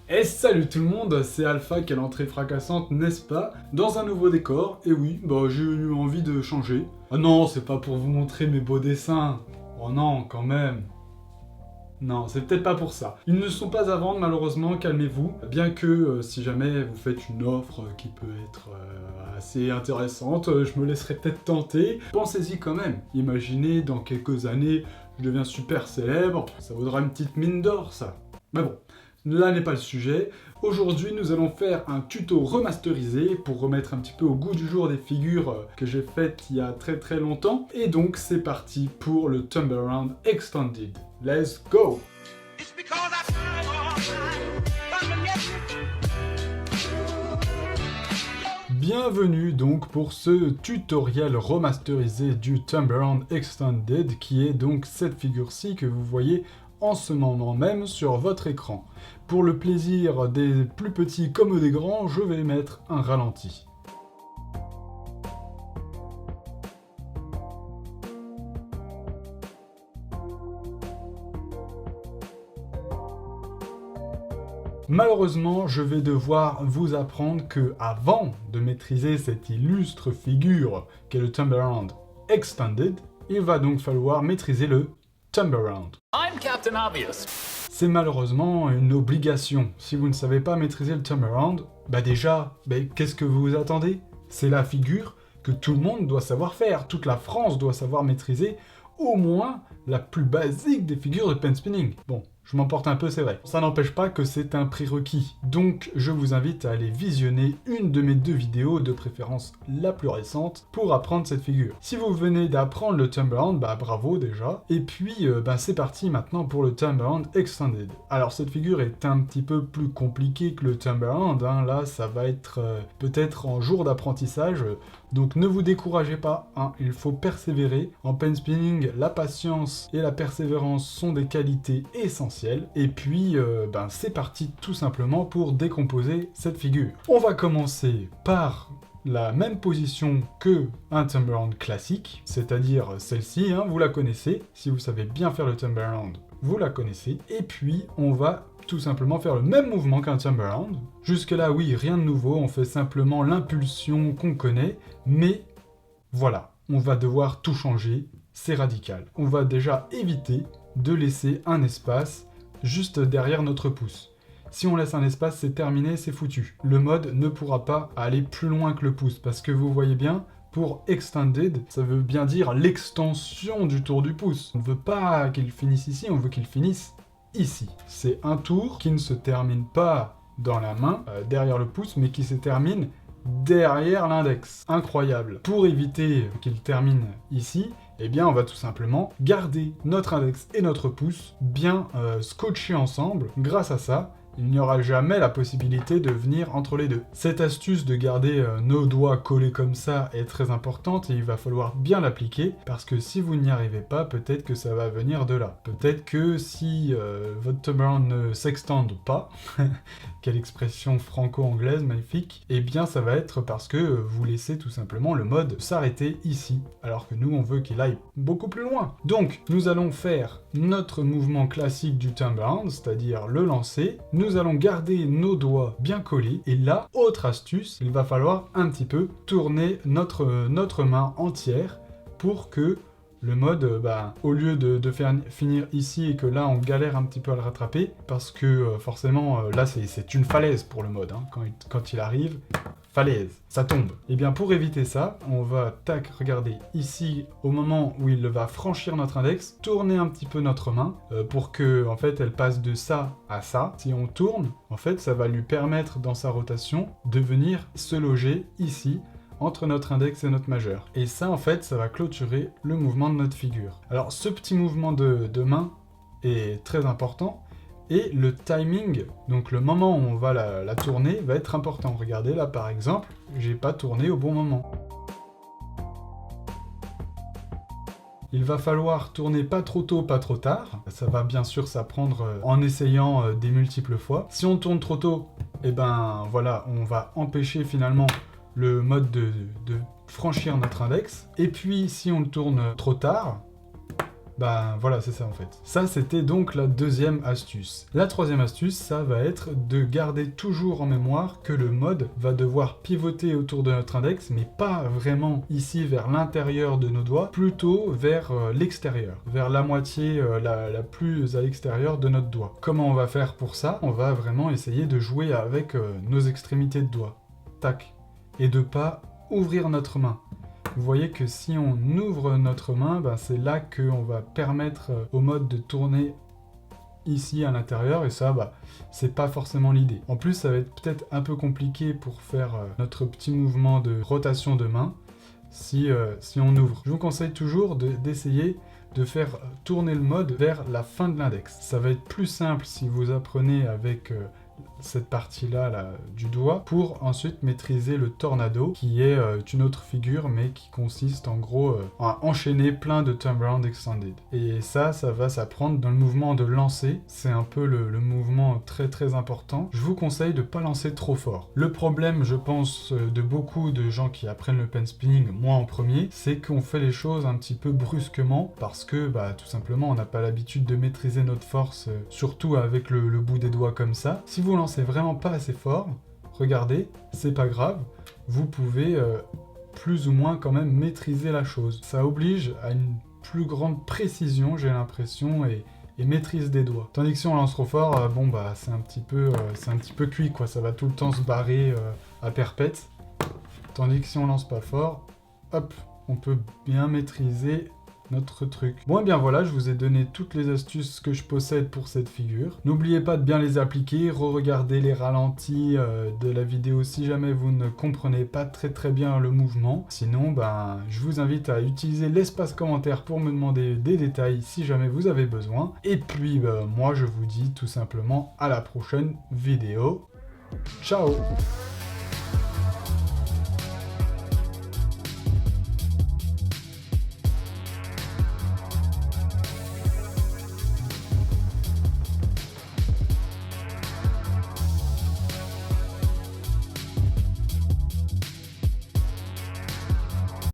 Et salut tout le monde, c'est Alpha, quelle entrée fracassante, n'est-ce pas? Dans un nouveau décor, et oui, j'ai eu envie de changer. Ah non, c'est pas pour vous montrer mes beaux dessins. Oh non, quand même. Non, c'est peut-être pas pour ça. Ils ne sont pas à vendre malheureusement, calmez-vous. Bien que si jamais vous faites une offre qui peut être assez intéressante, je me laisserai peut-être tenter. Pensez-y quand même. Imaginez, dans quelques années, je deviens super célèbre, ça vaudra une petite mine d'or ça. Mais bon, là n'est pas le sujet. Aujourd'hui, nous allons faire un tuto remasterisé pour remettre un petit peu au goût du jour des figures que j'ai faites il y a très longtemps. Et donc, c'est parti pour le Tumble-Around Extended. Let's go! Bienvenue donc pour ce tutoriel remasterisé du Tumble-Around Extended qui est donc cette figure-ci que vous voyez en ce moment même sur votre écran. Pour le plaisir des plus petits comme des grands, je vais mettre un ralenti. Malheureusement, je vais devoir vous apprendre que avant de maîtriser cette illustre figure qu'est le Tumble-Around Extended, il va donc falloir maîtriser le Tumble-Around. I'm Captain Obvious. C'est malheureusement une obligation. Si vous ne savez pas maîtriser le Tumble-Around, qu'est-ce que vous attendez? C'est la figure que tout le monde doit savoir faire, toute la France doit savoir maîtriser au moins la plus basique des figures de pen spinning. Bon, je m'emporte un peu, c'est vrai. Ça n'empêche pas que c'est un prérequis. Donc, je vous invite à aller visionner une de mes deux vidéos, de préférence la plus récente, pour apprendre cette figure. Si vous venez d'apprendre le Tumble-Around, bravo déjà. Et puis, c'est parti maintenant pour le Tumble-Around Extended. Alors, cette figure est un petit peu plus compliquée que le Tumble-Around. Là, ça va être peut-être en jour d'apprentissage. Donc, ne vous découragez pas. Il faut persévérer. En pen spinning, la patience et la persévérance sont des qualités essentielles. Et puis, c'est parti tout simplement pour décomposer cette figure. On va commencer par la même position que un Tumble-Around classique, c'est-à-dire celle-ci, vous la connaissez. Si vous savez bien faire le Tumble-Around, vous la connaissez. Et puis, on va tout simplement faire le même mouvement qu'un Tumble-Around. Jusque-là, oui, rien de nouveau, on fait simplement l'impulsion qu'on connaît, mais voilà, on va devoir tout changer, c'est radical. On va déjà éviter de laisser un espace juste derrière notre pouce. Si on laisse un espace, c'est terminé, c'est foutu. Le mode ne pourra pas aller plus loin que le pouce, parce que vous voyez bien, pour Extended, ça veut bien dire l'extension du tour du pouce. On ne veut pas qu'il finisse ici, on veut qu'il finisse ici. C'est un tour qui ne se termine pas dans la main, derrière le pouce, mais qui se termine derrière l'index. Incroyable. Pour éviter qu'il termine ici, on va tout simplement garder notre index et notre pouce bien scotchés ensemble. Grâce à ça, il n'y aura jamais la possibilité de venir entre les deux. Cette astuce de garder nos doigts collés comme ça est très importante et il va falloir bien l'appliquer parce que si vous n'y arrivez pas, peut-être que ça va venir de là. Peut-être que si votre Tumble-Around ne s'extende pas, quelle expression franco-anglaise magnifique, ça va être parce que vous laissez tout simplement le mode s'arrêter ici, alors que nous on veut qu'il aille beaucoup plus loin. Donc nous allons faire notre mouvement classique du Tumble-Around, c'est-à-dire le lancer. Nous allons garder nos doigts bien collés, et là, autre astuce, il va falloir un petit peu tourner notre main entière pour que le mode, au lieu de faire finir ici et que là on galère un petit peu à le rattraper, parce que forcément là c'est une falaise pour le mode, quand il arrive, falaise, ça tombe. Pour éviter ça, on va, regarder ici, au moment où il va franchir notre index, tourner un petit peu notre main, pour que, elle passe de ça à ça. Si on tourne, ça va lui permettre, dans sa rotation, de venir se loger ici, entre notre index et notre majeur. Et ça, ça va clôturer le mouvement de notre figure. Alors, ce petit mouvement de main est très important, et le timing, donc le moment où on va la tourner, va être important. Regardez là par exemple, j'ai pas tourné au bon moment. Il va falloir tourner pas trop tôt, pas trop tard. Ça va bien sûr s'apprendre en essayant des multiples fois. Si on tourne trop tôt, on va empêcher finalement le mode de franchir notre index. Et puis si on le tourne trop tard, Bah voilà, c'est ça en fait. Ça, c'était donc la deuxième astuce. La troisième astuce, ça va être de garder toujours en mémoire que le mode va devoir pivoter autour de notre index, mais pas vraiment ici vers l'intérieur de nos doigts, plutôt vers l'extérieur, vers la moitié la plus à l'extérieur de notre doigt. Comment on va faire pour ça? On va vraiment essayer de jouer avec nos extrémités de doigts. Tac. Et de pas ouvrir notre main. Vous voyez que si on ouvre notre main, ben c'est là qu'on va permettre au mode de tourner ici à l'intérieur, et ça, bah, c'est pas forcément l'idée. En plus, ça va être peut-être un peu compliqué pour faire notre petit mouvement de rotation de main si on ouvre. Je vous conseille toujours d'essayer de faire tourner le mode vers la fin de l'index. Ça va être plus simple si vous apprenez avec cette partie-là du doigt pour ensuite maîtriser le tornado qui est une autre figure mais qui consiste en gros à enchaîner plein de turnaround extended. Et ça va s'apprendre dans le mouvement de lancer. C'est un peu le mouvement très très important. Je vous conseille de ne pas lancer trop fort. Le problème, je pense, de beaucoup de gens qui apprennent le pen spinning, moi en premier, c'est qu'on fait les choses un petit peu brusquement parce que bah, tout simplement on n'a pas l'habitude de maîtriser notre force, surtout avec le bout des doigts comme ça. Si vous lancez vraiment pas assez fort, regardez, c'est pas grave, vous pouvez plus ou moins quand même maîtriser la chose. Ça oblige à une plus grande précision, j'ai l'impression, et maîtrise des doigts. Tandis que si on lance trop fort, bon bah c'est un petit peu cuit quoi, ça va tout le temps se barrer à perpète. Tandis que si on lance pas fort, hop, on peut bien maîtriser notre truc. Bon et bien voilà, je vous ai donné toutes les astuces que je possède pour cette figure. N'oubliez pas de bien les appliquer, re-regardez les ralentis de la vidéo si jamais vous ne comprenez pas très bien le mouvement. Sinon, ben, je vous invite à utiliser l'espace commentaire pour me demander des détails si jamais vous avez besoin. Et puis, ben, moi je vous dis tout simplement à la prochaine vidéo. Ciao!